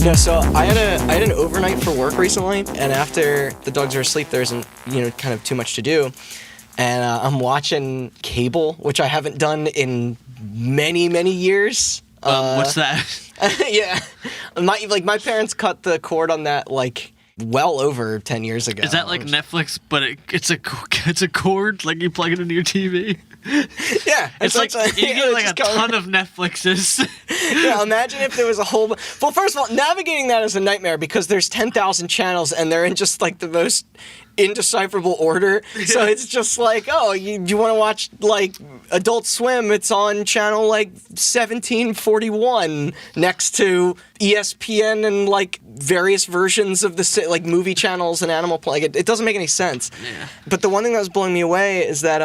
No, so I had an overnight for work recently, and after the dogs are asleep, there isn't, kind of too much to do. And I'm watching cable, which I haven't done in many, many years. What's that? Yeah. My parents cut the cord on that, well over 10 years ago. Is that like Netflix, but it's a cord, like you plug it into your TV? Yeah. It's like you get a ton of Netflixes. Yeah, imagine if there was a whole... Well, first of all, navigating that is a nightmare because there's 10,000 channels and they're in just the most indecipherable order. So it's just you want to watch Adult Swim, it's on channel 1741 next to ESPN and various versions of the movie channels and Animal Planet. It doesn't make any sense. Yeah. But the one thing that was blowing me away is that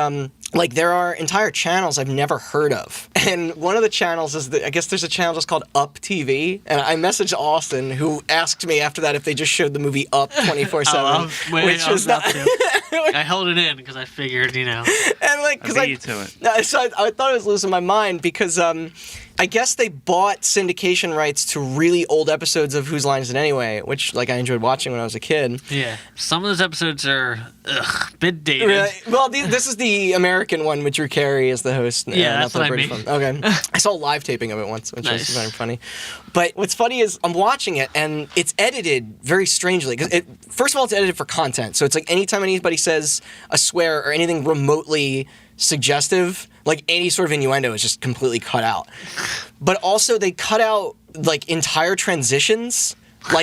there are entire channels I've never heard of. And one of the channels is, I guess there's a channel just called Up TV. And I messaged Austin, who asked me after that if they just showed the movie Up 24/7. Which was not... I held it in because I figured, And because I thought I was losing my mind because I guess they bought syndication rights to really old episodes of Whose Line Is It Anyway, which I enjoyed watching when I was a kid. Yeah, some of those episodes are a bit dated. Really? Well, this is the American one with Drew Carey as the host. Yeah, that's what I British mean. one. Okay, I saw a live taping of it once, which Nice. was very funny. But what's funny is I'm watching it and it's edited very strangely. First of all, it's edited for content, so it's anytime anybody says a swear or anything remotely suggestive, any sort of innuendo is just completely cut out. But also they cut out entire transitions.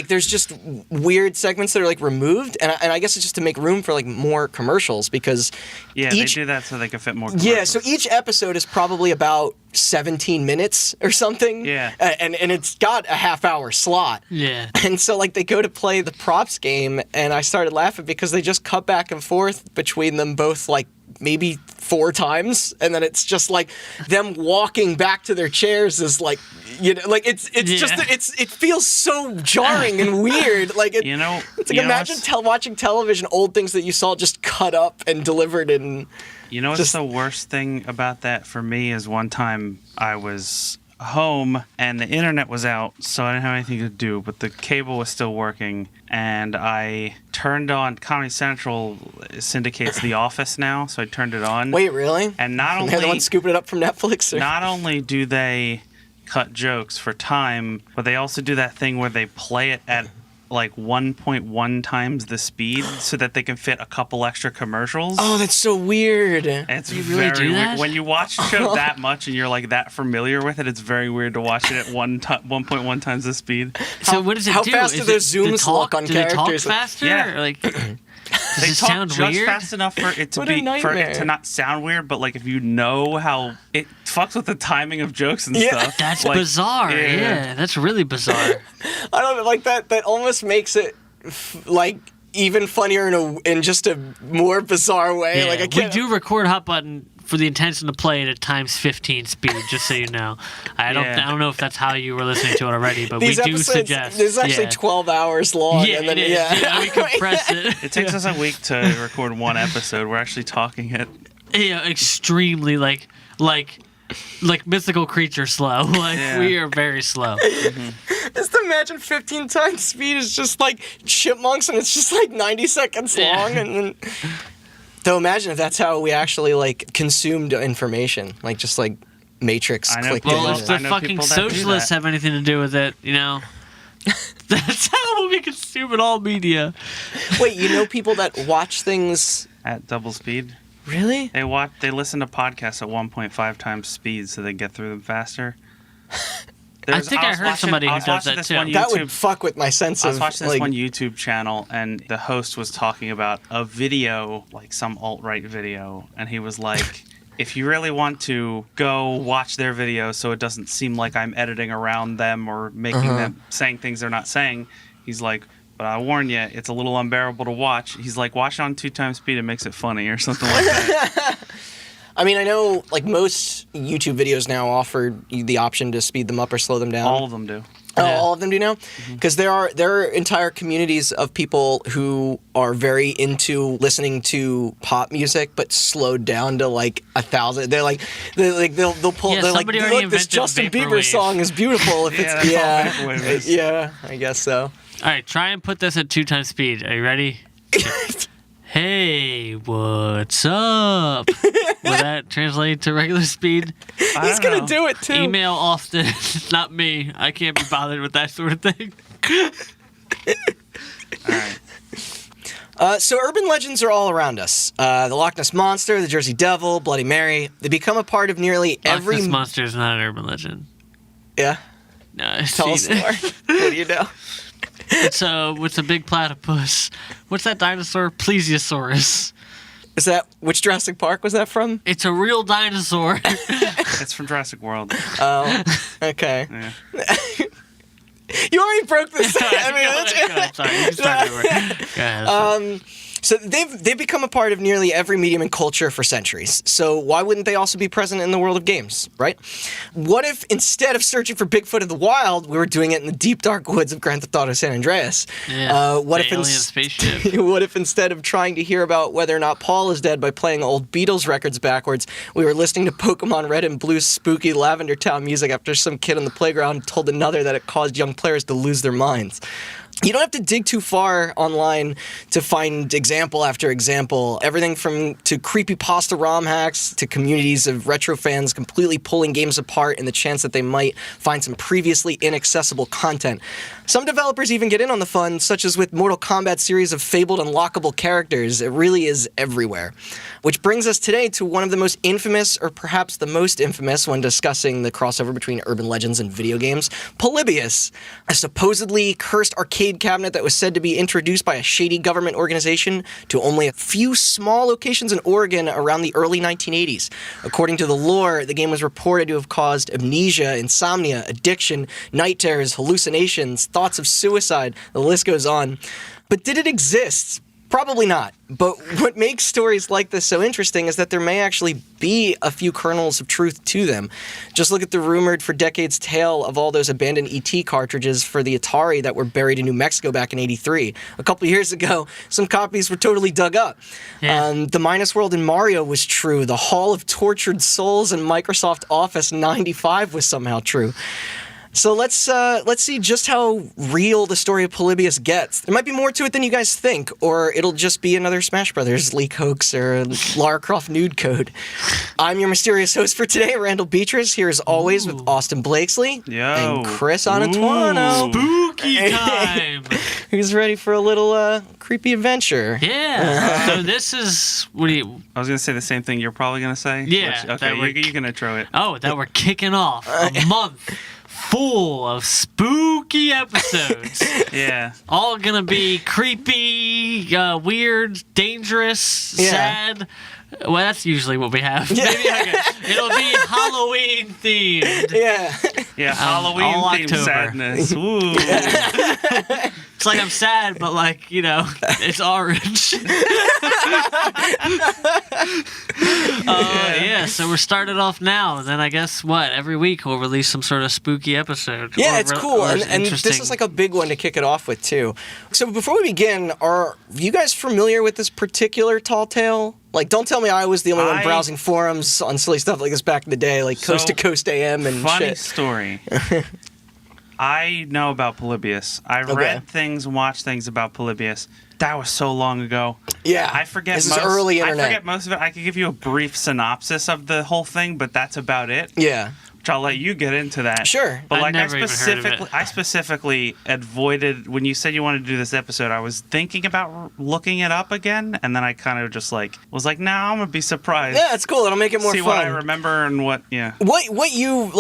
There's just weird segments that are removed, and I guess it's just to make room for more commercials because they do that so they can fit more commercials. Yeah, so each episode is probably about 17 minutes or something. Yeah. And it's got a half-hour slot. Yeah. And so they go to play the props game, and I started laughing because they just cut back and forth between them both maybe 4 times, and then it's just them walking back to their chairs is it feels so jarring and weird. Imagine watching television, old things that you saw just cut up and delivered in. What's the worst thing about that for me is one time I was home and the internet was out, so I didn't have anything to do, but the cable was still working, and I turned on Comedy Central syndicates The Office now, so I turned it on. Wait, really? And not only they're the one scooping it up from Netflix. Or? Not only do they cut jokes for time, but they also do that thing where they play it at 1.1 times the speed so that they can fit a couple extra commercials. Oh, that's so weird. It's you really very do that? weird. When you watch a show that much and you're that familiar with it, it's very weird to watch it at 1.1 times the speed. So what does it how do? fast do those zooms look on characters? They talk faster? Yeah. Does They it talk sound just weird? fast enough for it to What a nightmare. not sound weird, but if you know how it fucks with the timing of jokes and stuff. That's bizarre. Yeah, that's really bizarre. I don't know, that almost makes it even funnier in just a more bizarre way. Yeah, I can't. we do record Hot Button for the intention to play it at times 15 speed, just so you know. I don't know if that's how you were listening to it already, but These we do episodes, suggest. This is actually 12 hours long. Yeah, and then, it is. Yeah, we compress it. It takes us a week to record one episode. We're actually talking it. Yeah, extremely like mythical creature slow. We are very slow. Mm-hmm. Just imagine 15 times speed is just chipmunks and it's just 90 seconds long. And then... Though imagine if that's how we actually consumed information. Just Matrix clicked in. Well, if the fucking socialists have anything to do with it, that's how we consume all media. Wait, people that watch things... At double speed? Really? They listen to podcasts at 1.5 times speed so they get through them faster. I think I heard somebody who does that too. That would fuck with my sense of... I was watching this one YouTube channel, and the host was talking about a video, some alt-right video, and he was like, if you really want to, go watch their video so it doesn't seem like I'm editing around them or making them saying things they're not saying. He's like, but I warn you, it's a little unbearable to watch. He's like, watch it on 2 times speed, it makes it funny or something like that. I mean, I know, most YouTube videos now offer you the option to speed them up or slow them down. All of them do. Oh, all of them do now? Because there are entire communities of people who are very into listening to pop music, but slowed down to like 1,000. They'll pull. Yeah, they're like, somebody already look, this invented Justin Bieber vaporwave. song is beautiful. If Yeah, it's that's all vaporwave is. yeah, I guess so. All right, try and put this at 2 times speed. Are you ready? Hey, what's up? Will that translate to regular speed? He's gonna do it too. Email Austin, not me. I can't be bothered with that sort of thing. All right. So urban legends are all around us. The Loch Ness Monster, the Jersey Devil, Bloody Mary. They become a part of nearly every... Loch Ness Monster is not an urban legend. Yeah? No, Tell us more. What do you know? It's a big platypus. What's that dinosaur? Plesiosaurus. Is that... Which Jurassic Park was that from? It's a real dinosaur. It's from Jurassic World. Oh, okay. Yeah. You already broke this. Go ahead, sorry, you can start over. Go ahead. So they've become a part of nearly every medium and culture for centuries. So why wouldn't they also be present in the world of games, right? What if instead of searching for Bigfoot in the wild, we were doing it in the deep dark woods of Grand Theft Auto San Andreas? What if alien spaceship? What if instead of trying to hear about whether or not Paul is dead by playing old Beatles records backwards, we were listening to Pokemon Red and Blue's spooky Lavender Town music after some kid on the playground told another that it caused young players to lose their minds? You don't have to dig too far online to find example after example. Everything from to creepypasta ROM hacks to communities of retro fans completely pulling games apart in the chance that they might find some previously inaccessible content. Some developers even get in on the fun, such as with Mortal Kombat series of fabled unlockable characters. It really is everywhere. Which brings us today to one of the most infamous, or perhaps the most infamous when discussing the crossover between urban legends and video games, Polybius, a supposedly cursed arcade cabinet that was said to be introduced by a shady government organization to only a few small locations in Oregon around the early 1980s. According to the lore, the game was reported to have caused amnesia, insomnia, addiction, night terrors, hallucinations, thoughts of suicide, the list goes on. But did it exist? Probably not. But what makes stories like this so interesting is that there may actually be a few kernels of truth to them. Just look at the rumored for decades tale of all those abandoned ET cartridges for the Atari that were buried in New Mexico back in '83. A couple years ago, some copies were totally dug up. Yeah. The Minus World in Mario was true. The Hall of Tortured Souls in Microsoft Office 95 was somehow true. So let's see just how real the story of Polybius gets. There might be more to it than you guys think, or it'll just be another Smash Brothers leak hoax or Lara Croft nude code. I'm your mysterious host for today, Randall Beatrice, here as always with Austin Blakesley and Chris Anatuano. Spooky time! Who's ready for a little creepy adventure? Yeah. So this is what do you? I was gonna say the same thing you're probably gonna say. Yeah, Okay, that we're- you can intro it. Oh, that we're kicking off a month full of spooky episodes. Yeah. All gonna be creepy, weird, dangerous, sad. Well, that's usually what we have. Yeah. Maybe it'll be Halloween themed. Yeah. Yeah, all Halloween themed October. sadness. Ooh. It's like I'm sad, but like, you know, it's orange. Yeah, so we're started off now, and then I guess every week we'll release some sort of spooky episode. Yeah, it's cool, and this interesting. is like a big one to kick it off with too. So before we begin, are you guys familiar with this particular tall tale? Like, don't tell me I was the only one browsing forums on silly stuff like this back in the day, like Coast to Coast AM and funny shit. story. I know about Polybius. I read things, watched things about Polybius. That was so long ago. Yeah, I forget. This is early internet. I forget most of it. I could give you a brief synopsis of the whole thing, but that's about it. Yeah. Which I'll let you get into that. Sure. But like never even heard of it. I specifically avoided when you said you wanted to do this episode. I was thinking about looking it up again, and then I kind of just was like, nah, I'm gonna be surprised. Yeah, it's cool. It'll make it more See fun. what I remember and what. Yeah. What you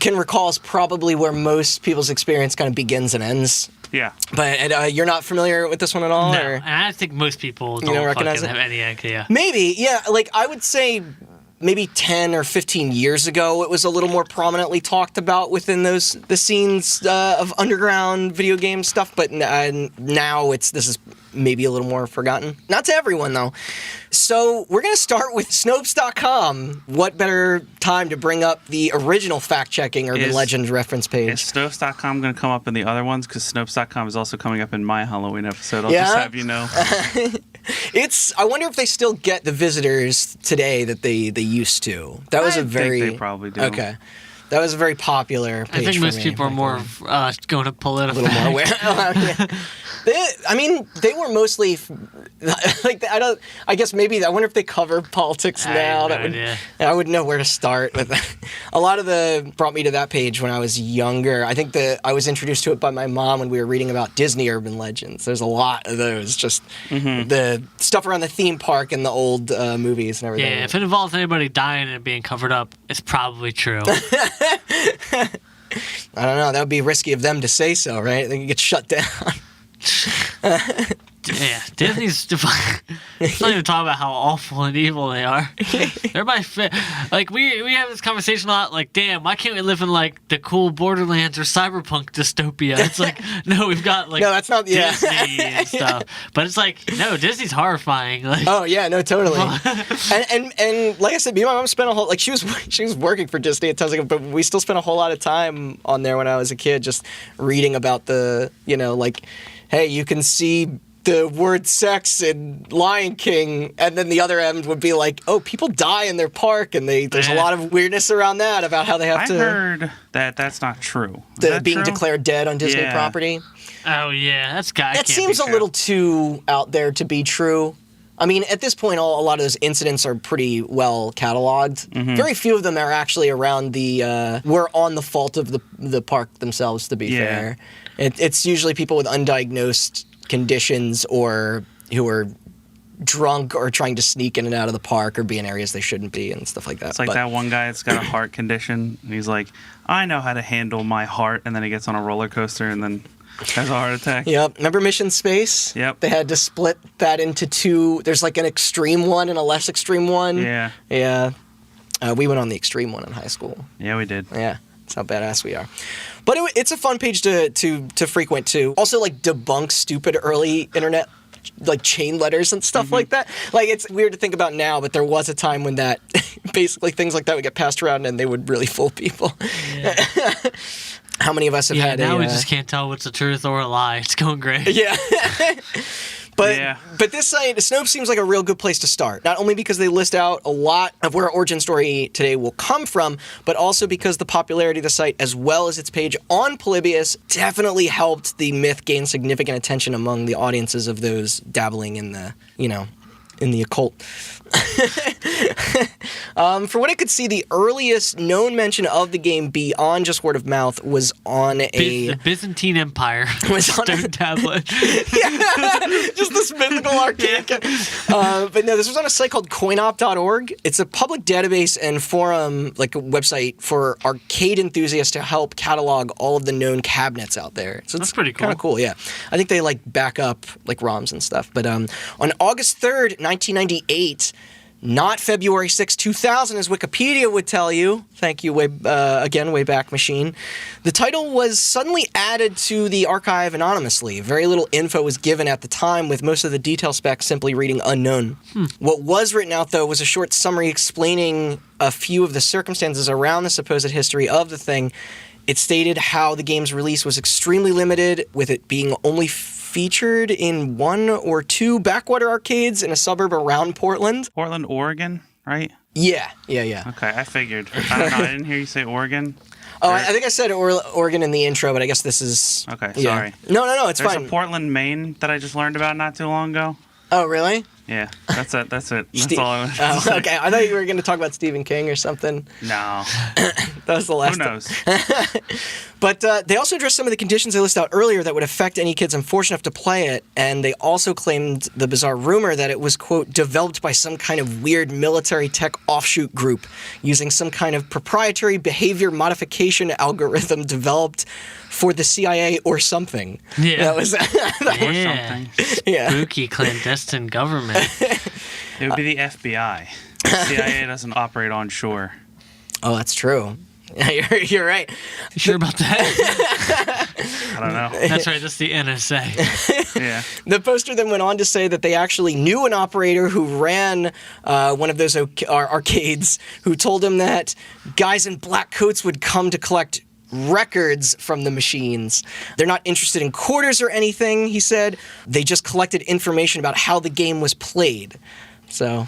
can recall is probably where most people's experience kind of begins and ends. Yeah. But you're not familiar with this one at all? No, Or? and I think most people don't don't recognize fucking it? have any idea. Maybe, yeah. Like, I would say maybe 10 or 15 years ago, it was a little more prominently talked about within the scenes of underground video game stuff. But now this is maybe a little more forgotten. Not to everyone, though. So we're going to start with Snopes.com. What better time to bring up the original fact-checking urban legend reference page? Is Snopes.com going to come up in the other ones? Because Snopes.com is also coming up in my Halloween episode. I'll just have you know. I wonder if they still get the visitors today that they used to. That was think they probably do. Okay. That was a very popular page. I think most people are more going to political. A little more aware. They were mostly like I guess maybe I wonder if they cover politics now. I wouldn't know where to start with. A lot of brought me to that page when I was younger. I think I was introduced to it by my mom when we were reading about Disney urban legends. There's a lot of those, just the stuff around the theme park and the old movies and everything. Yeah, if it involves anybody dying and being covered up, it's probably true. I don't know. That would be risky of them to say so, right? They could get shut down. Yeah, Disney's. Let's not even talk about how awful and evil they are. They're my like we have this conversation a lot. Like, damn, why can't we live in like the cool Borderlands or cyberpunk dystopia? It's like, no, we've got like no, that's not Disney and stuff. But it's like, no, Disney's horrifying. Like, oh yeah, no, totally. and like I said, me and my mom spent a whole she was working for Disney at times, but we still spent a whole lot of time on there when I was a kid, just reading about the like, hey, you can see the word sex in Lion King, and then the other end would be like, oh, people die in their park, and there's a lot of weirdness around that about how they have to. I heard that's not true. Is being true? declared dead on Disney property. Oh yeah, that seems a little too out there to be true. I mean, at this point, a lot of those incidents are pretty well cataloged. Mm-hmm. Very few of them are actually around were on the fault of the park themselves, to be fair. It's usually people with undiagnosed conditions or who are drunk or trying to sneak in and out of the park or be in areas they shouldn't be and stuff like that. It's like that one guy that's got a heart condition, and he's like, I know how to handle my heart, and then he gets on a roller coaster and then has a heart attack. Yep. Remember Mission Space? Yep. They had to split that into two. There's like an extreme one and a less extreme one. Yeah. Yeah. We went on the extreme one in high school. Yeah, we did. Yeah. That's how badass we are. But it's a fun page to frequent too. Also, like, debunk stupid early internet, like, chain letters and stuff like that. Like, it's weird to think about now, but there was a time when that basically things like that would get passed around and they would really fool people. Yeah. How many of us have had now we just can't tell what's the truth or a lie. It's going great. Yeah. But this site, Snopes, seems like a real good place to start. Not only because they list out a lot of where our origin story today will come from, but also because the popularity of the site, as well as its page on Polybius, definitely helped the myth gain significant attention among the audiences of those dabbling in the, in the occult. For what I could see, the earliest known mention of the game beyond just word of mouth was on the Byzantine Empire. Was on a tablet. Just this mythical arcade. But no, this was on a site called coinop.org. It's a public database and forum, like a website for arcade enthusiasts to help catalog all of the known cabinets out there. So that's pretty cool. Kind of cool, yeah. I think they like back up like ROMs and stuff. But on August 3rd, 1998, not February 6, 2000, as Wikipedia would tell you. Thank you, Wayback Machine. The title was suddenly added to the archive anonymously. Very little info was given at the time, with most of the detail specs simply reading unknown. What was written out, though, was a short summary explaining a few of the circumstances around the supposed history of the thing. It stated how the game's release was extremely limited, with it being only featured in 1 or 2 backwater arcades in a suburb around Portland. Portland, Oregon, right? Yeah. Okay, I figured. I don't know. I didn't hear you say Oregon. Oh, I think I said Oregon in the intro, but I guess this is... Okay, sorry. No, it's fine. There's a Portland, Maine that I just learned about not too long ago. Oh, really? Yeah, that's it. That's all I was okay, I thought you were going to talk about Stephen King or something. No. That was the last Who knows? But they also addressed some of the conditions they listed out earlier that would affect any kids unfortunate enough to play it, and they also claimed the bizarre rumor that it was, quote, developed by some kind of weird military tech offshoot group using some kind of proprietary behavior modification algorithm developed for the CIA or something. Yeah. That was something. Yeah. Spooky clandestine government. It would be the FBI. The CIA doesn't operate on shore. Oh, that's true. You're right. You sure about that? I don't know. That's right. That's the NSA. Yeah. The poster then went on to say that they actually knew an operator who ran one of those arcades who told him that guys in black coats would come to collect records from the machines. They're not interested in quarters or anything, he said. They just collected information about how the game was played. So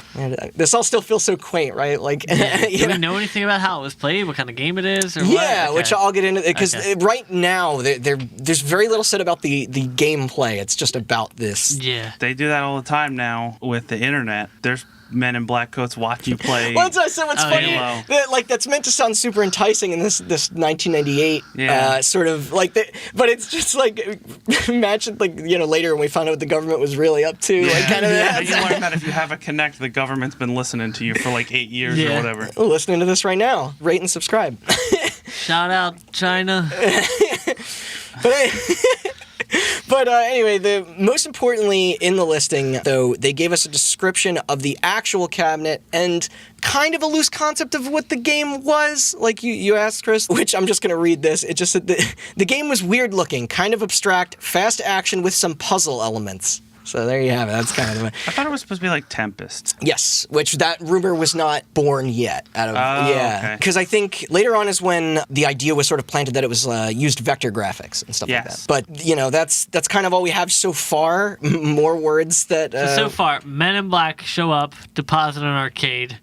this all still feels so quaint, right? Like, Do we know anything about how it was played? What kind of game it is? Or yeah, what? which I'll get into because right now there's very little said about the gameplay. It's just about this. Yeah, They do that all the time now with the internet. There's men in black coats watch you play. Well, that's what I said. What's funny, Halo. that's meant to sound super enticing in this 1998 sort of like, but it's just like imagine later when we found out what the government was really up to, like kind of Yeah, you learn that if you have a Connect, the government's been listening to you for like 8 years or whatever. listening to this right now. Rate and subscribe. shout out China. But anyway, the most importantly in the listing, though, they gave us a description of the actual cabinet and kind of a loose concept of what the game was, like you asked, Chris, which I'm just going to read this. It just said the game was weird looking, kind of abstract, fast action with some puzzle elements. So there you have it. That's kind of I thought it was supposed to be like Tempest. Yes, which that rumor was not born yet. Okay. Because I think later on is when the idea was sort of planted that it was used vector graphics and stuff like that. But that's kind of all we have so far. More words that. So far, Men in Black show up, deposit an arcade.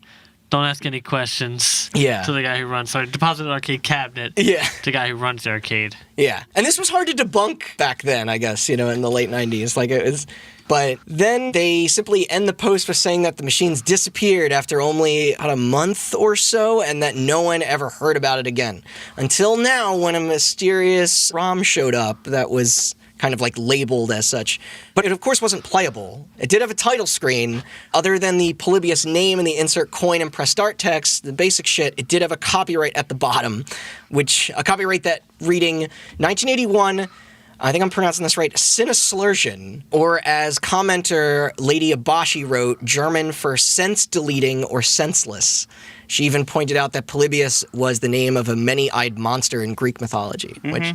Don't ask any questions. Yeah. To the guy who runs. Sorry, deposit an arcade cabinet. Yeah. To the guy who runs the arcade. Yeah, and this was hard to debunk back then, I guess, in the late 90s. Like, it was. But then they simply end the post with saying that the machines disappeared after only about a month or so and that no one ever heard about it again. Until now, when a mysterious ROM showed up that was kind of like labeled as such. But it, of course, wasn't playable. It did have a title screen. Other than the Polybius name and the insert coin and press start text, the basic shit, it did have a copyright at the bottom, which a copyright that reading 1981... I think I'm pronouncing this right, Sinneslöschen, or as commenter Lady Abashi wrote, German for sense deleting or senseless. She even pointed out that Polybius was the name of a many-eyed monster in Greek mythology, which,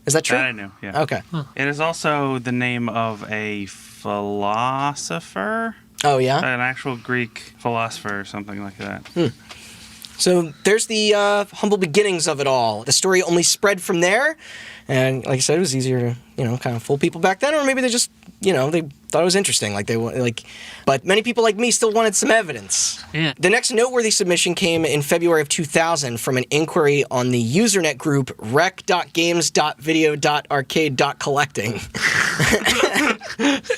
is that true? That I knew, yeah. Okay. It is also the name of a philosopher. Oh, yeah? An actual Greek philosopher or something like that. So there's the humble beginnings of it all. The story only spread from there. And like I said, it was easier to, kind of fool people back then. Or maybe they just, they thought it was interesting. But many people like me still wanted some evidence. Yeah. The next noteworthy submission came in February of 2000 from an inquiry on the Usernet group rec.games.video.arcade.collecting.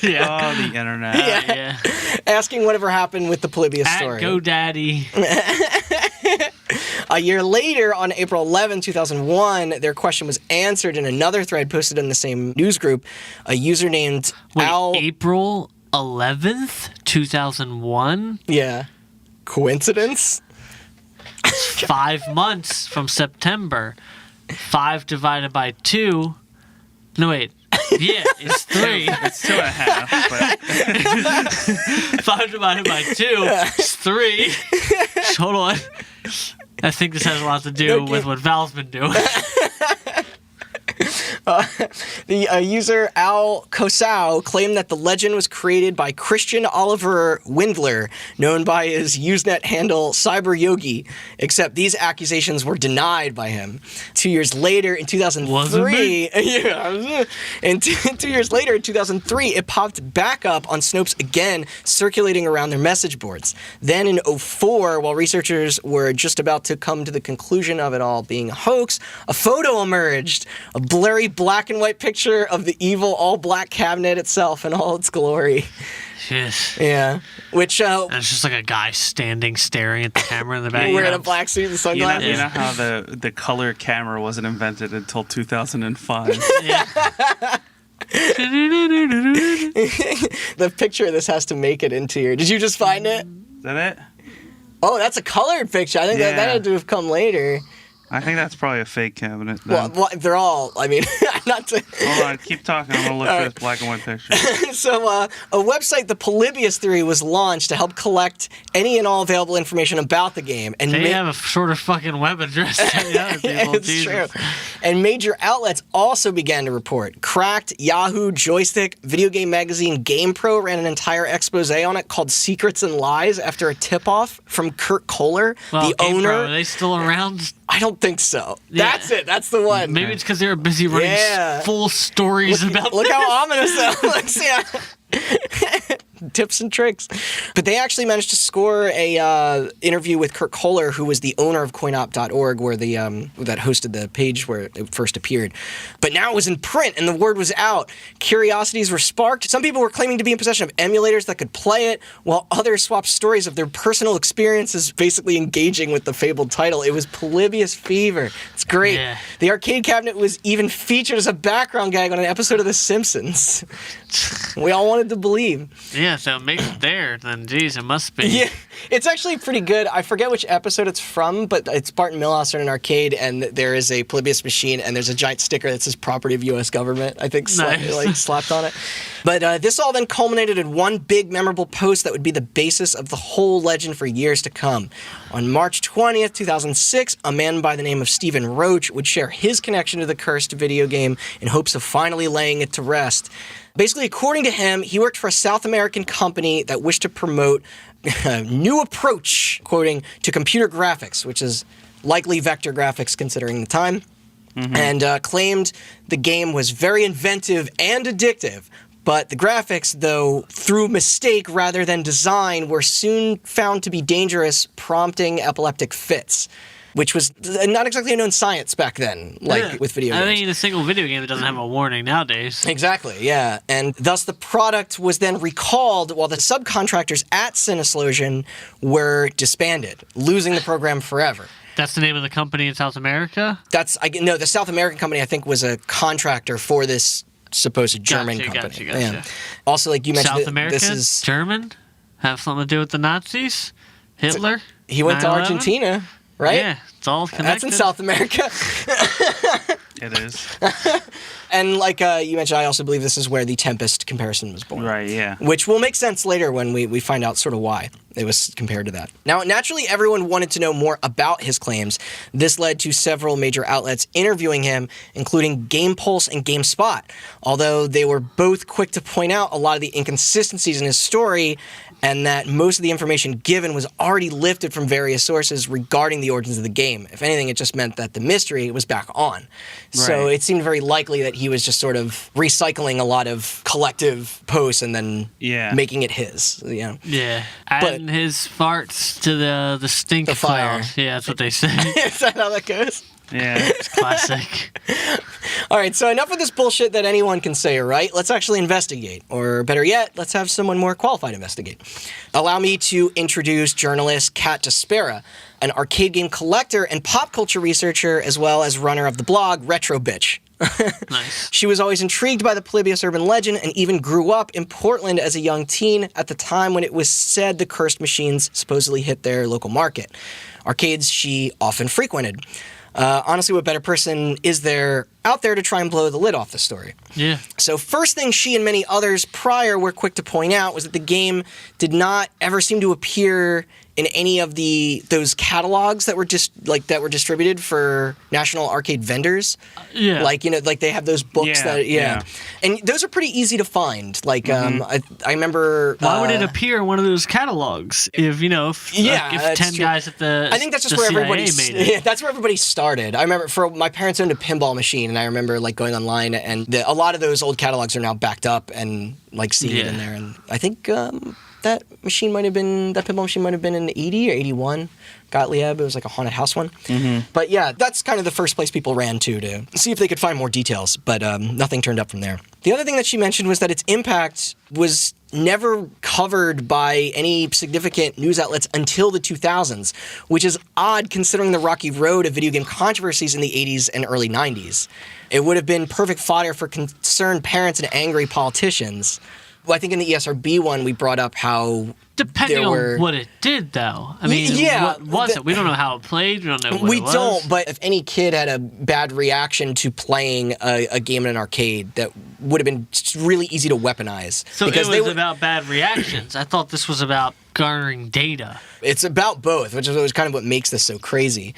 Yeah. Oh, the internet. Yeah. Asking whatever happened with the Polybius At story. GoDaddy. A year later, on April 11, 2001, their question was answered in another thread posted in the same news group. A user named Al... April 11th, 2001? Yeah. Coincidence? 5 months from September. 5 divided by 2... No, wait. Yeah, it's 3. It's 2.5. But 5 divided by 2 is 3. Hold on. I think this has a lot to do with what Val's been doing. The user Al Kosau claimed that the legend was created by Christian Oliver Windler, known by his Usenet handle Cyber Yogi, except these accusations were denied by him. 2 years later, in 2003, and 2 years later, in 2003, it popped back up on Snopes again, circulating around their message boards. Then in 2004, while researchers were just about to come to the conclusion of it all being a hoax, a photo emerged, a blurry black and white picture of the evil all-black cabinet itself in all its glory. Yes. Yeah. Which, And it's just like a guy staring at the camera in the back. wearing a black suit and sunglasses. you know how the color camera wasn't invented until 2005. Yeah. The picture of this has to make it into your... Did you just find it? Is that it? Oh, that's a colored picture. I think that Yeah. had to have come later. I think that's probably a fake cabinet. Then. Well, they're all. I mean, not to. Hold on, keep talking. I'm gonna look for this black and white picture. So, a website, the Polybius theory, was launched to help collect any and all available information about the game. And They have a shorter fucking web address than the other people. It's Jesus. true. And major outlets also began to report. Cracked, Yahoo, Joystick, Video Game Magazine, GamePro ran an entire expose on it called Secrets and Lies after a tip-off from Kurt Kohler, Well, the GamePro, owner. are they still around? I don't think so. Yeah. That's it. That's the one. Maybe it's because they were busy writing Yeah. full stories about Look this. how ominous that looks. Yeah. Tips and tricks. But they actually managed to score a interview with Kurt Kohler, who was the owner of coinop.org, where that hosted the page where it first appeared. But now it was in print and the word was out. Curiosities were sparked. Some people were claiming to be in possession of emulators that could play it, while others swapped stories of their personal experiences basically engaging with the fabled title. It was Polybius fever. It's great. Yeah. The arcade cabinet was even featured as a background gag on an episode of The Simpsons. We all wanted to believe. Yeah, so it makes it there. Then, geez, it must be. Yeah, it's actually pretty good. I forget which episode it's from, but it's Barton Milhouse in an arcade, and there is a Polybius machine, and there's a giant sticker that says "Property of U.S. Government." I think Nice. slapped on it. But this all then culminated in one big memorable post that would be the basis of the whole legend for years to come. On March 20th, 2006, a man by the name of Stephen Roach would share his connection to the cursed video game in hopes of finally laying it to rest. Basically, according to him, he worked for a South American company that wished to promote a new approach, quoting, to computer graphics, which is likely vector graphics considering the time, and claimed the game was very inventive and addictive. But the graphics, though, through mistake rather than design, were soon found to be dangerous, prompting epileptic fits. Which was not exactly a known science back then, with video games. I think in a single video game that doesn't have a warning nowadays. Exactly, yeah. And thus the product was then recalled while the subcontractors at Sinneslöschen were disbanded, losing the program forever. That's the name of the company in South America? The South American company, I think, was a contractor for this supposed German company. Gotcha. Yeah. Also, like you mentioned, South America? this is... German? Have something to do with the Nazis? Hitler? He went to 9/11? Argentina, right? Yeah, it's all connected. That's in South America. It is. And like you mentioned, I also believe this is where the Tempest comparison was born. Right, yeah. Which will make sense later when we find out sort of why it was compared to that. Now, naturally, everyone wanted to know more about his claims. This led to several major outlets interviewing him, including GamePulse and GameSpot, although they were both quick to point out a lot of the inconsistencies in his story and that most of the information given was already lifted from various sources regarding the origins of the game. If anything, it just meant that the mystery was back on. So Right. it seemed very likely that he was just sort of recycling a lot of collective posts and then making it his. You know? Yeah. Adding his farts to the stink The fire. cloud. Yeah, that's what they say. Is that how that goes? Yeah. It's classic. All right, so enough of this bullshit that anyone can say, all right? Let's actually investigate. Or better yet, let's have someone more qualified investigate. Allow me to introduce journalist Kat Despera, an arcade game collector and pop culture researcher, as well as runner of the blog Retro Bitch. Nice. She was always intrigued by the Polybius urban legend and even grew up in Portland as a young teen at the time when it was said the cursed machines supposedly hit their local market. Arcades she often frequented. Honestly, what better person is there out there to try and blow the lid off the story? Yeah. So first thing she and many others prior were quick to point out was that the game did not ever seem to appear in any of those catalogs that were distributed for national arcade vendors. Yeah. Like, you know, like they have those books and those are pretty easy to find. Like I remember Why would it appear in one of those catalogs if, you know, if 10 true. guys at the I think that's just the where CIA everybody made it. that's where everybody started. I remember my parents owned a pinball machine, and I remember like going online, and a lot of those old catalogs are now backed up and like seeing it in there. And I think that pinball machine might have been in 80 or 81. Gottlieb, it was like a haunted house one. But yeah, that's kind of the first place people ran to see if they could find more details, but nothing turned up from there. The other thing that she mentioned was that its impact was never covered by any significant news outlets until the 2000s, which is odd considering the rocky road of video game controversies in the 80s and early 90s. It would have been perfect fodder for concerned parents and angry politicians. Well, I think in the ESRB one, we brought up how Depending there were... on what it did, though. I mean, what was it? We don't know how it played. We don't know what it was. We don't, but if any kid had a bad reaction to playing a game in an arcade, that would have been really easy to weaponize. So because it was about bad reactions. I thought this was about garnering data. It's about both, which is kind of what makes this so crazy.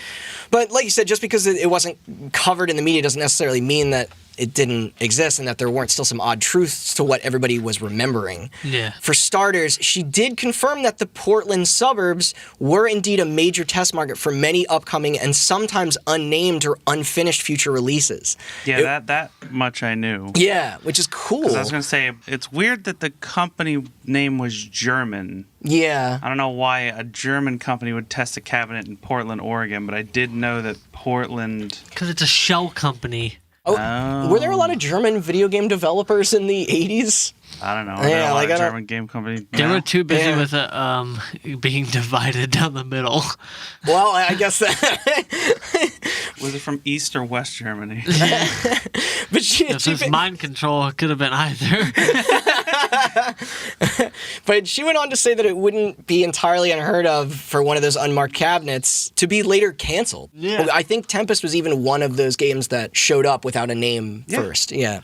But like you said, just because it wasn't covered in the media doesn't necessarily mean that it didn't exist and that there weren't still some odd truths to what everybody was remembering. Yeah. For starters, she did confirm that the Portland suburbs were indeed a major test market for many upcoming and sometimes unnamed or unfinished future releases. Yeah, that much I knew. Yeah, which is cool. 'Cause I was going to say, it's weird that the company name was German. Yeah. I don't know why a German company would test a cabinet in Portland, Oregon, but I did know that Portland... Because it's a shell company. Oh, were there a lot of German video game developers in the 80s? I don't know. Yeah, A like, German game company. They No. were too busy with being divided down the middle. Well, I guess that... Was it from East or West Germany? But If it was mind control, it could have been either. But she went on to say that it wouldn't be entirely unheard of for one of those unmarked cabinets to be later canceled. Yeah. I think Tempest was even one of those games that showed up without a name first. Yeah.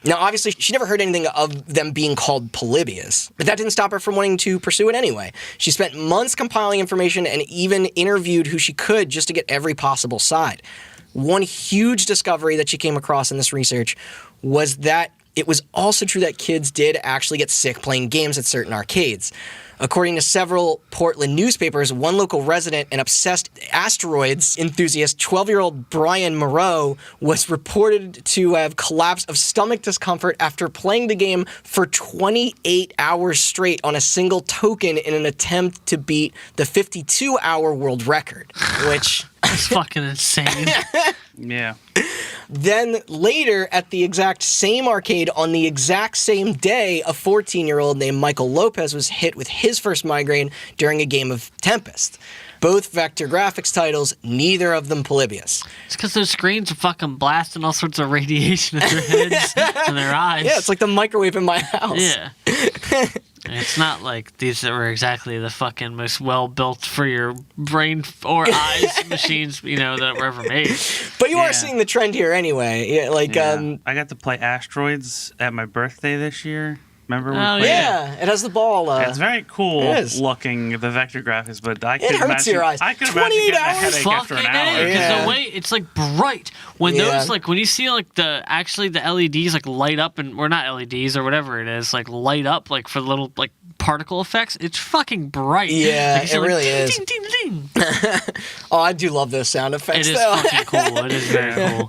Now, obviously, she never heard anything of them being called Polybius, but that didn't stop her from wanting to pursue it anyway. She spent months compiling information and even interviewed who she could just to get every possible side. One huge discovery that she came across in this research was that it was also true that kids did actually get sick playing games at certain arcades. According to several Portland newspapers, one local resident, an obsessed asteroids enthusiast, 12-year-old Brian Moreau, was reported to have collapsed of stomach discomfort after playing the game for 28 hours straight on a single token in an attempt to beat the 52-hour world record, which... That's fucking insane. Yeah. Then later, at the exact same arcade on the exact same day, a 14-year-old named Michael Lopez was hit with his first migraine during a game of Tempest. Both vector graphics titles, neither of them Polybius. It's because those screens are fucking blasting all sorts of radiation at their heads and their eyes. Yeah, it's like the microwave in my house. Yeah. It's not like these that were exactly the fucking most well-built for your brain or eyes machines, that were ever made. But you Yeah. are seeing the trend here anyway. Yeah, like, Yeah. I got to play Asteroids at my birthday this year. Remember we Oh, played yeah, it has the ball. It's very cool It is. looking, the vector graphics, but I could It hurts imagine, your eyes. I could 28 imagine getting a hours? headache after Fucking an hour. A, because Yeah. the way it's like bright. When Yeah. those when you see like the LEDs like light up or not LEDs or whatever it is, like light up like for little like particle effects, it's fucking bright. Yeah, Like, you see, it really ding, is. Ding, ding, ding. Oh, I do love those sound effects. It is though. fucking cool. It is very cool.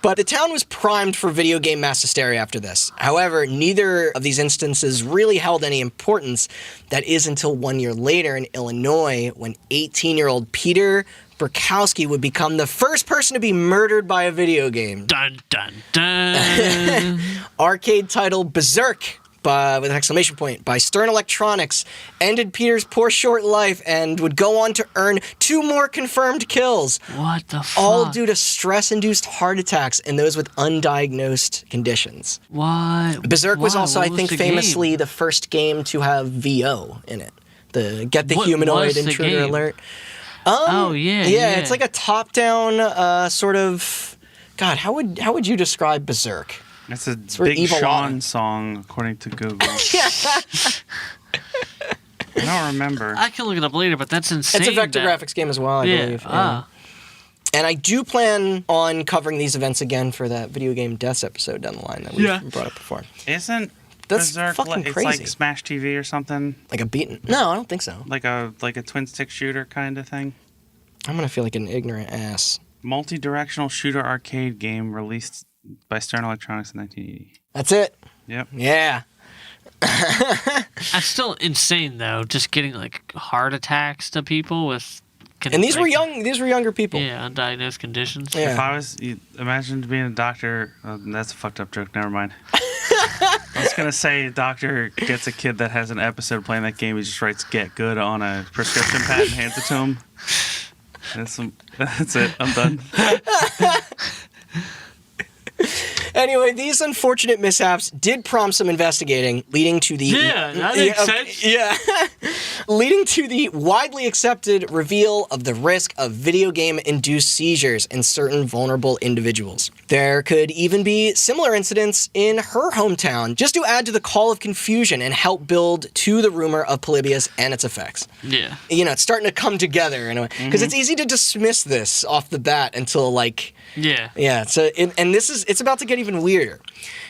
But the town was primed for video game mass hysteria after this. However, neither of these instances really held any importance. That is until 1 year later in Illinois, when 18-year-old Peter Burkowski would become the first person to be murdered by a video game. Dun dun dun. Arcade title Berserk, with an exclamation point, by Stern Electronics, ended Peter's poor short life and would go on to earn 2 more confirmed kills. What the fuck? All due to stress-induced heart attacks and those with undiagnosed conditions. What? Berserk was Why? also, What I think, the famously game? the first game to have VO in it. The Get the What Humanoid was the Intruder game? Alert. Oh, yeah. Yeah, it's like a top-down sort of... God, how would you describe Berserk? It's a where Big Evil Sean Lana. song, according to Google. I don't remember. I can look it up later, but that's insane. It's a vector that- graphics game as well, I believe. Yeah. And I do plan on covering these events again for that video game deaths episode down the line that we brought up before. Isn't That's Berserk fucking it's crazy. like Smash TV or something? Like a beaten? No, I don't think so. Like a twin stick shooter kind of thing? I'm gonna feel like an ignorant ass. Multi-directional shooter arcade game released by Stern Electronics in 1980. That's it. Yep. Yeah. That's still insane though. Just getting like heart attacks to people with. And these were young. These were younger people. Yeah, undiagnosed conditions. Yeah. If I was, imagine being a doctor. That's a fucked up joke. Never mind. I was gonna say, a doctor gets a kid that has an episode playing that game. He just writes "get good" on a prescription pad and hands it to him. That's it. I'm done. Anyway, these unfortunate mishaps did prompt some investigating, leading to the That makes sense. Yeah, leading to the widely accepted reveal of the risk of video game-induced seizures in certain vulnerable individuals. There could even be similar incidents in her hometown, just to add to the call of confusion and help build to the rumor of Polybius and its effects. Yeah. It's starting to come together in a way, because it's easy to dismiss this off the bat until Yeah. So it's about to get even weirder.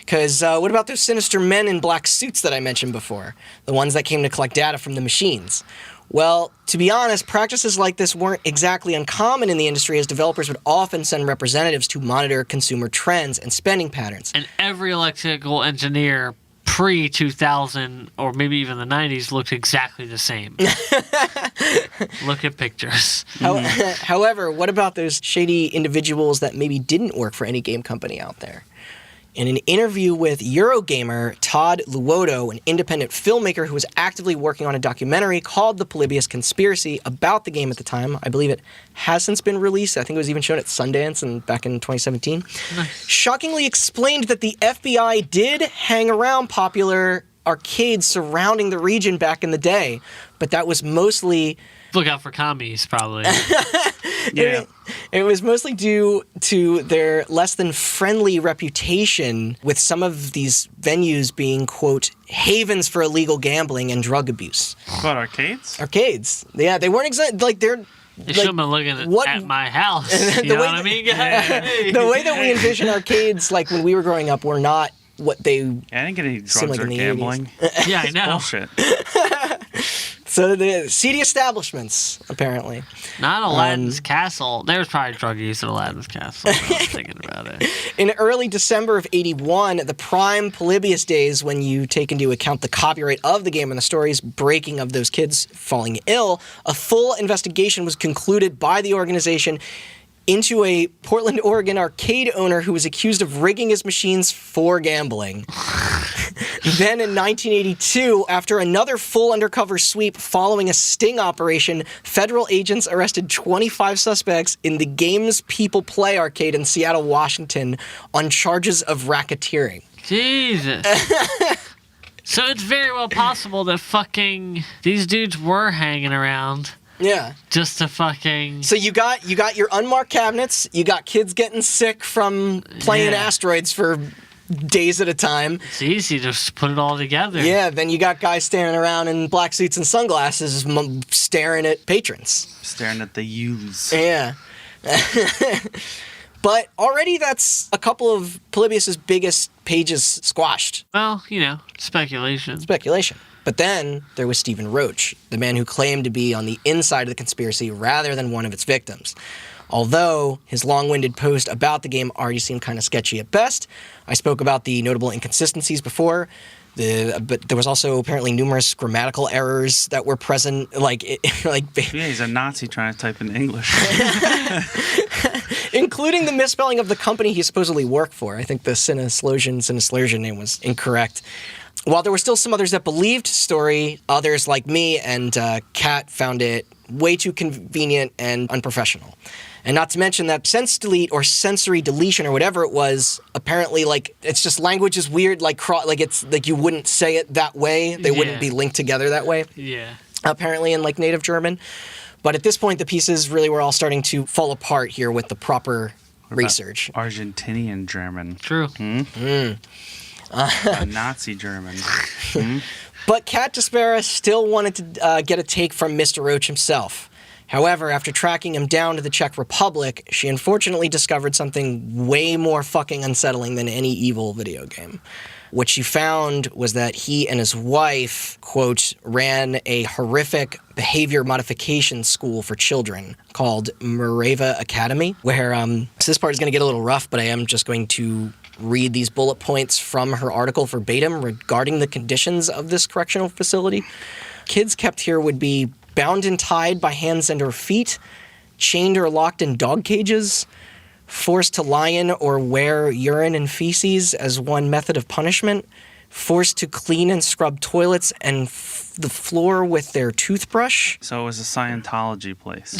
Because what about those sinister men in black suits that I mentioned before? The ones that came to collect data from the machines. Well, to be honest, practices like this weren't exactly uncommon in the industry, as developers would often send representatives to monitor consumer trends and spending patterns. And every electrical engineer pre-2000, or maybe even the 90s, looked exactly the same. Look at pictures. However, what about those shady individuals that maybe didn't work for any game company out there? In an interview with Eurogamer, Todd Luoto, an independent filmmaker who was actively working on a documentary called The Polybius Conspiracy about the game at the time, I believe it has since been released. I think it was even shown at Sundance back in 2017. Nice. Shockingly explained that the FBI did hang around popular arcades surrounding the region back in the day, but that was mostly... Look out for commies, probably. Yeah. It was mostly due to their less than friendly reputation, with some of these venues being, quote, havens for illegal gambling and drug abuse. What, arcades? Arcades. Yeah, they weren't exactly, they're... You should have been looking at my house. You know what I mean, guys? The way that we envision arcades, when we were growing up, were not what they... I didn't get any seem drugs like or in the gambling. 80s. Yeah, I know. Bullshit. So the seedy establishments, apparently. Not Aladdin's Castle. There was probably drug use at Aladdin's Castle. I was thinking about it. In early December of 81, the prime Polybius days, when you take into account the copyright of the game and the story's breaking of those kids falling ill, a full investigation was concluded by the organization into a Portland, Oregon arcade owner who was accused of rigging his machines for gambling. Then in 1982, after another full undercover sweep following a sting operation, federal agents arrested 25 suspects in the Games People Play arcade in Seattle, Washington on charges of racketeering. Jesus. So it's very well possible that fucking these dudes were hanging around. Yeah. Just to fucking... So you got your unmarked cabinets, you got kids getting sick from playing asteroids for days at a time. It's easy to just put it all together. Yeah, then you got guys staring around in black suits and sunglasses staring at patrons. Staring at the U's. Yeah. But already that's a couple of Polybius's biggest pages squashed. Well, speculation. Speculation. But then there was Stephen Roach, the man who claimed to be on the inside of the conspiracy rather than one of its victims. Although his long-winded post about the game already seemed kind of sketchy at best. I spoke about the notable inconsistencies before, but there was also apparently numerous grammatical errors that were present. Yeah, he's a Nazi trying to type in English. Including the misspelling of the company he supposedly worked for. I think the Sinneslöschen name was incorrect. While there were still some others that believed his story, others like me and Kat found it way too convenient and unprofessional. And not to mention that sense delete or sensory deletion or whatever it was, apparently it's just language is weird, it's like you wouldn't say it that way. They wouldn't be linked together that way. Yeah. Apparently in native German. But at this point, the pieces really were all starting to fall apart here with the proper research. Argentinian German. True. Nazi German. But Kat Despera still wanted to get a take from Mr. Roach himself. However, after tracking him down to the Czech Republic, she unfortunately discovered something way more fucking unsettling than any evil video game. What she found was that he and his wife, quote, ran a horrific behavior modification school for children called Morava Academy, where, so this part is going to get a little rough, but I am just going to read these bullet points from her article verbatim regarding the conditions of this correctional facility. Kids kept here would be bound and tied by hands and or feet, chained or locked in dog cages, forced to lie in or wear urine and feces as one method of punishment, forced to clean and scrub toilets and the floor with their toothbrush. So it was a Scientology place.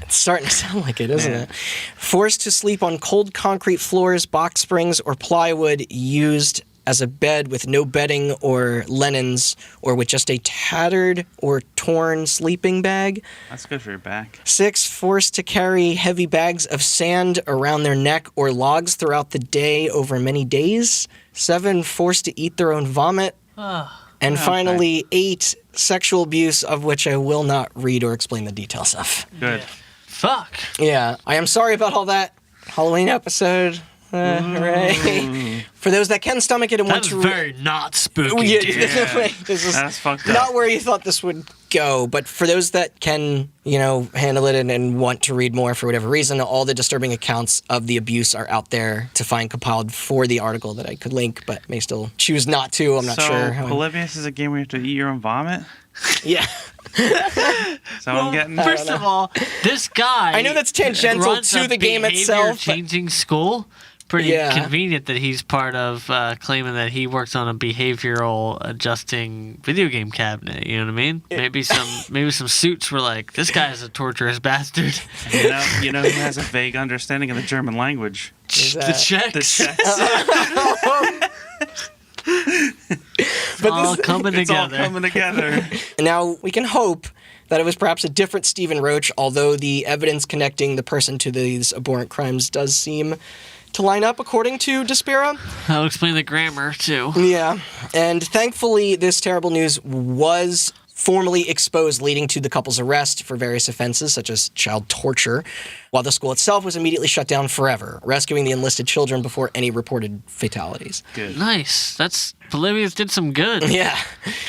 It's starting to sound like it, isn't it? Forced to sleep on cold concrete floors, box springs, or plywood used as a bed with no bedding or linens, or with just a tattered or torn sleeping bag. That's good for your back. 6, forced to carry heavy bags of sand around their neck or logs throughout the day over many days. 7, forced to eat their own vomit. And finally, 8, sexual abuse, of which I will not read or explain the details of. Good. Yeah. Fuck. Yeah, I am sorry about all that. Halloween episode. Right. For those that can stomach it and want That's to... very not spooky, Yeah, dude. this is That's fucked up. not where you thought this would go, but for those that can, handle it and want to read more for whatever reason, all the disturbing accounts of the abuse are out there to find compiled for the article that I could link, but may still choose not to. I'm not sure. So, Polybius is a game where you have to eat your own vomit? Yeah. So I'm getting... First of all, this guy... I know that's tangential runs to a the game itself, but- behavior-changing school. Pretty Yeah. convenient that he's part of claiming that he works on a behavioral adjusting video game cabinet. You know what I mean? Maybe some suits were like, this guy's a torturous bastard. You know who has a vague understanding of the German language? The Czechs. The Czechs. But all coming It's all together. coming together. Now, we can hope that it was perhaps a different Stephen Roach, although the evidence connecting the person to these abhorrent crimes does seem to line up according to Despera. I'll explain the grammar too. Yeah, and thankfully this terrible news was formally exposed, leading to the couple's arrest for various offenses such as child torture, while the school itself was immediately shut down forever, rescuing the enlisted children before any reported fatalities. Good. Nice. Polybius did some good. Yeah.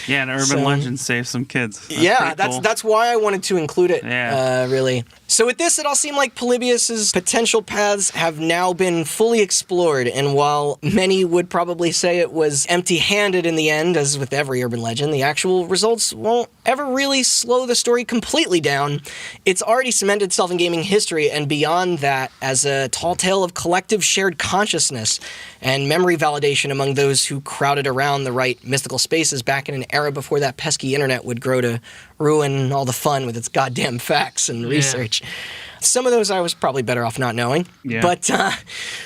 Yeah, an urban legend saved some kids. Yeah, pretty cool. that's why I wanted to include it, Yeah. really. So with this, it all seemed like Polybius's potential paths have now been fully explored, and while many would probably say it was empty-handed in the end, as with every urban legend, the actual results won't ever really slow the story completely down. It's already cemented itself in gaming history, and beyond that, as a tall tale of collective shared consciousness and memory validation among those who crowded around the right mystical spaces back in an era before that pesky internet would grow to ruin all the fun with its goddamn facts and research. Some of those I was probably better off not knowing. Yeah. But,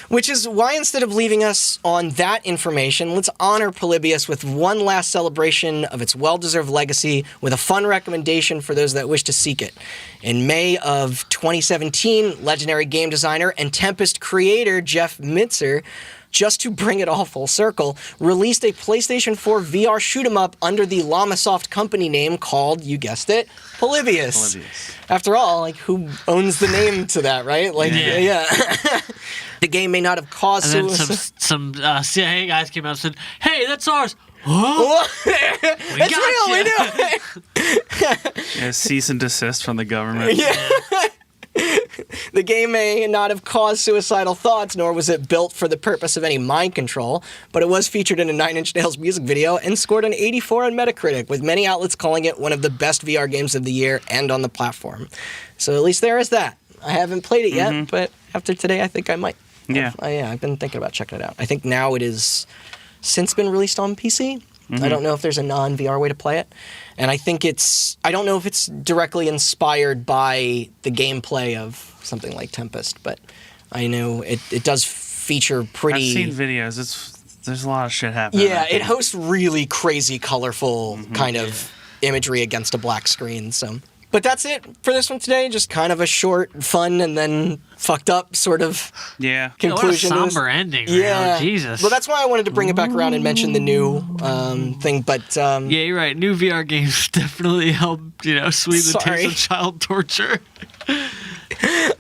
which is why instead of leaving us on that information, let's honor Polybius with one last celebration of its well-deserved legacy with a fun recommendation for those that wish to seek it. In May of 2017, legendary game designer and Tempest creator Jeff Mitzer, just to bring it all full circle, released a PlayStation 4 VR shoot-'em-up under the Llamasoft company name called, you guessed it, Polybius. After all, who owns the name to that, right? Yeah. The game may not have caused... And then some CIA guys came out and said, hey, that's ours. Huh? It's real, we do. Yeah, cease and desist from the government. Yeah. The game may not have caused suicidal thoughts, nor was it built for the purpose of any mind control, but it was featured in a Nine Inch Nails music video and scored an 84 on Metacritic, with many outlets calling it one of the best VR games of the year and on the platform. So at least there is that. I haven't played it yet, but after today, I think I might. Yeah. I've been thinking about checking it out. I think now it is since been released on PC. I don't know if there's a non-VR way to play it. And I think I don't know if it's directly inspired by the gameplay of something like Tempest, but I know it does feature pretty... I've seen videos. There's a lot of shit happening. Yeah, it hosts really crazy, colorful kind of imagery against a black screen, so... But that's it for this one today. Just kind of a short, fun, and then fucked up sort of conclusion. What a somber ending. Yeah, Now. Jesus. Well, that's why I wanted to bring it back around and mention the new thing. But yeah, you're right. New VR games definitely help. Sweeten the taste of child torture.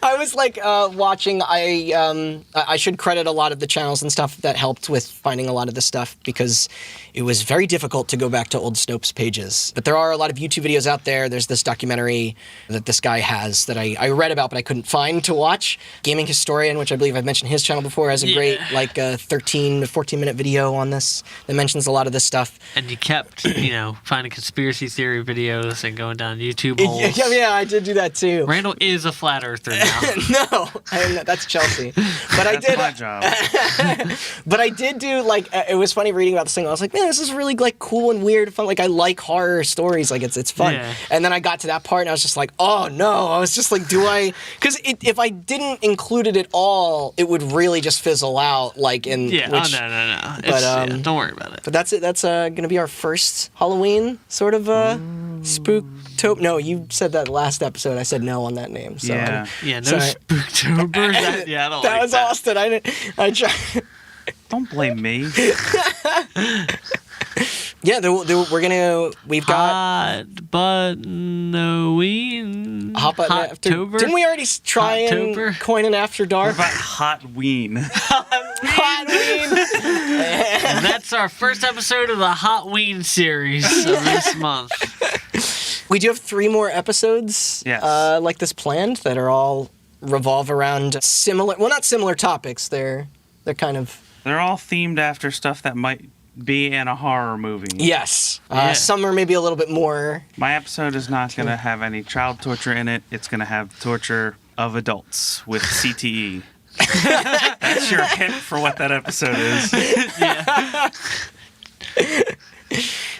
I was watching. I should credit a lot of the channels and stuff that helped with finding a lot of this stuff because it was very difficult to go back to old Snopes pages. But there are a lot of YouTube videos out there. There's this documentary that this guy has that I read about but I couldn't find to watch. Gaming Historian, which I believe I've mentioned his channel before, has a great 13 to 14 minute video on this that mentions a lot of this stuff. And you kept finding conspiracy theory videos and going down YouTube holes. Yeah, I did do that too. Randall is a flat earther. now. No, that's Chelsea. But I That's did. my job. But I did do like it was funny reading about this thing. I was like, man, this is really like cool and weird, fun. Like I like horror stories. Like it's fun. Yeah. And then I got to that part and I was just like, oh no. I was just like, do I? Because if I didn't include it at all, it would really just fizzle out. Like in Yeah. which, No. But, Don't worry about it. But that's it. That's gonna be our first Halloween sort of spooktober. No, you said that last episode. I said no on that name. So Yeah. Yeah. No Sorry. Spooktober. Yeah. I don't that like was that. Austin. I tried. Don't blame me. Yeah, we've got Hot Halloween. Hot Button After. Hottober? Didn't we already try and Hottober? coin an After What Dark? about Hot Ween? Halloween. And that's our first episode of the Hot Ween series of this month. We do have 3 more episodes Yes. like this planned that are all revolve around similar, well, not similar topics. They're kind of, They're all themed after stuff that might be in a horror movie. yes. Yeah. Some are maybe a little bit more. My episode is not going to have any child torture in it. It's going to have torture of adults with CTE. That's your hint for what that episode is.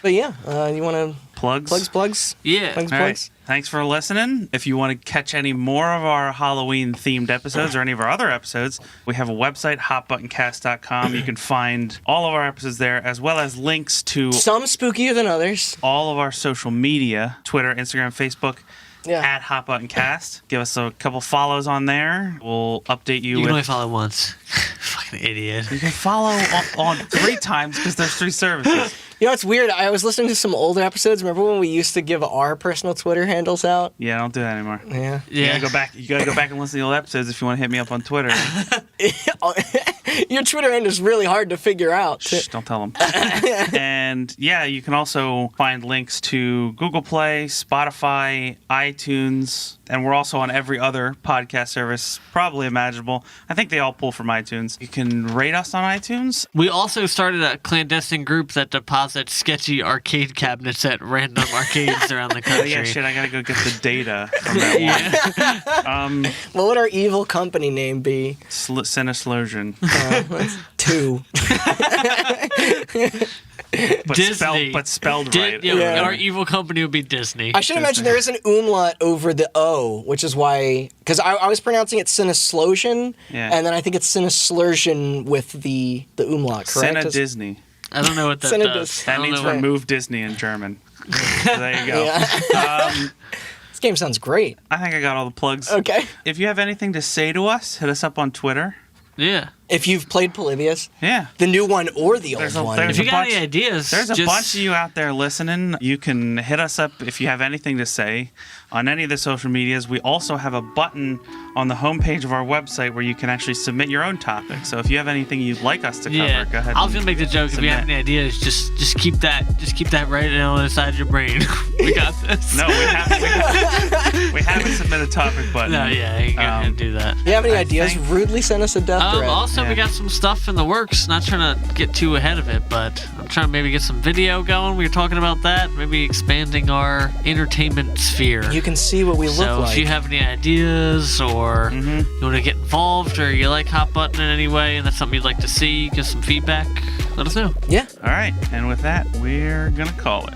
But yeah, you want to Plugs? plugs? Yeah. Plugs, All plugs? right. Thanks for listening. If you want to catch any more of our Halloween-themed episodes or any of our other episodes, we have a website, hotbuttoncast.com. You can find all of our episodes there, as well as links to Some spookier than others. all of our social media, Twitter, Instagram, Facebook, Yeah. at hotbuttoncast. Give us a couple follows on there. We'll update you You can only with... follow once. Fucking idiot. You can follow on 3 times because there's 3 services. You know, it's weird. I was listening to some older episodes. Remember when we used to give our personal Twitter handles out? Yeah, don't do that anymore. Yeah. You Yeah. gotta go back and listen to the old episodes if you want to hit me up on Twitter. Your Twitter handle is really hard to figure out. Shh, don't tell them. And yeah, you can also find links to Google Play, Spotify, iTunes, and we're also on every other podcast service probably imaginable. I think they all pull from iTunes. You can rate us on iTunes. We also started a clandestine group that deposits sketchy arcade cabinets at random arcades around the Oh country. yeah, shit, I gotta go get the data from that one. Yeah. What would our evil company name be? Sinneslöschen. That's 2. But Disney. spelled right. Yeah. Our evil company would be Disney. I should have mentioned there is an umlaut over the O, which is why, because I was pronouncing it Sinneslöschen, Yeah. and then I think it's Sinneslöschen with the umlaut, correct? Sinna Disney. I don't know what that Senate does. does. I That don't means know what- remove Disney in German. So there you go. Yeah. This game sounds great. I think I got all the plugs. Okay. If you have anything to say to us, hit us up on Twitter. Yeah. If you've played Polybius, Yeah. the new one or the There's old a- one. there's If you got bunch- any ideas, There's a just, bunch of you out there listening. You can hit us up if you have anything to say on any of the social medias. We also have a button on the homepage of our website where you can actually submit your own topic. So if you have anything you'd like us to cover, Yeah. go ahead. I was gonna make the joke. If you have submit. any ideas, just keep that right now inside your brain. We got this. No, we haven't submitted a topic button. No, yeah, you go ahead and do that. If you have any I ideas, think- rudely send us a death threat. Also, we Yeah. got some stuff in the works. Not trying to get too ahead of it, but I'm trying to maybe get some video going. We were talking about that. Maybe expanding our entertainment sphere. You can see what we look So like. if you have any ideas or Mm-hmm. you want to get involved or you like Hot Button in any way and that's something you'd like to see, give some feedback, let us know. Yeah. All right. And with that, we're going to call it.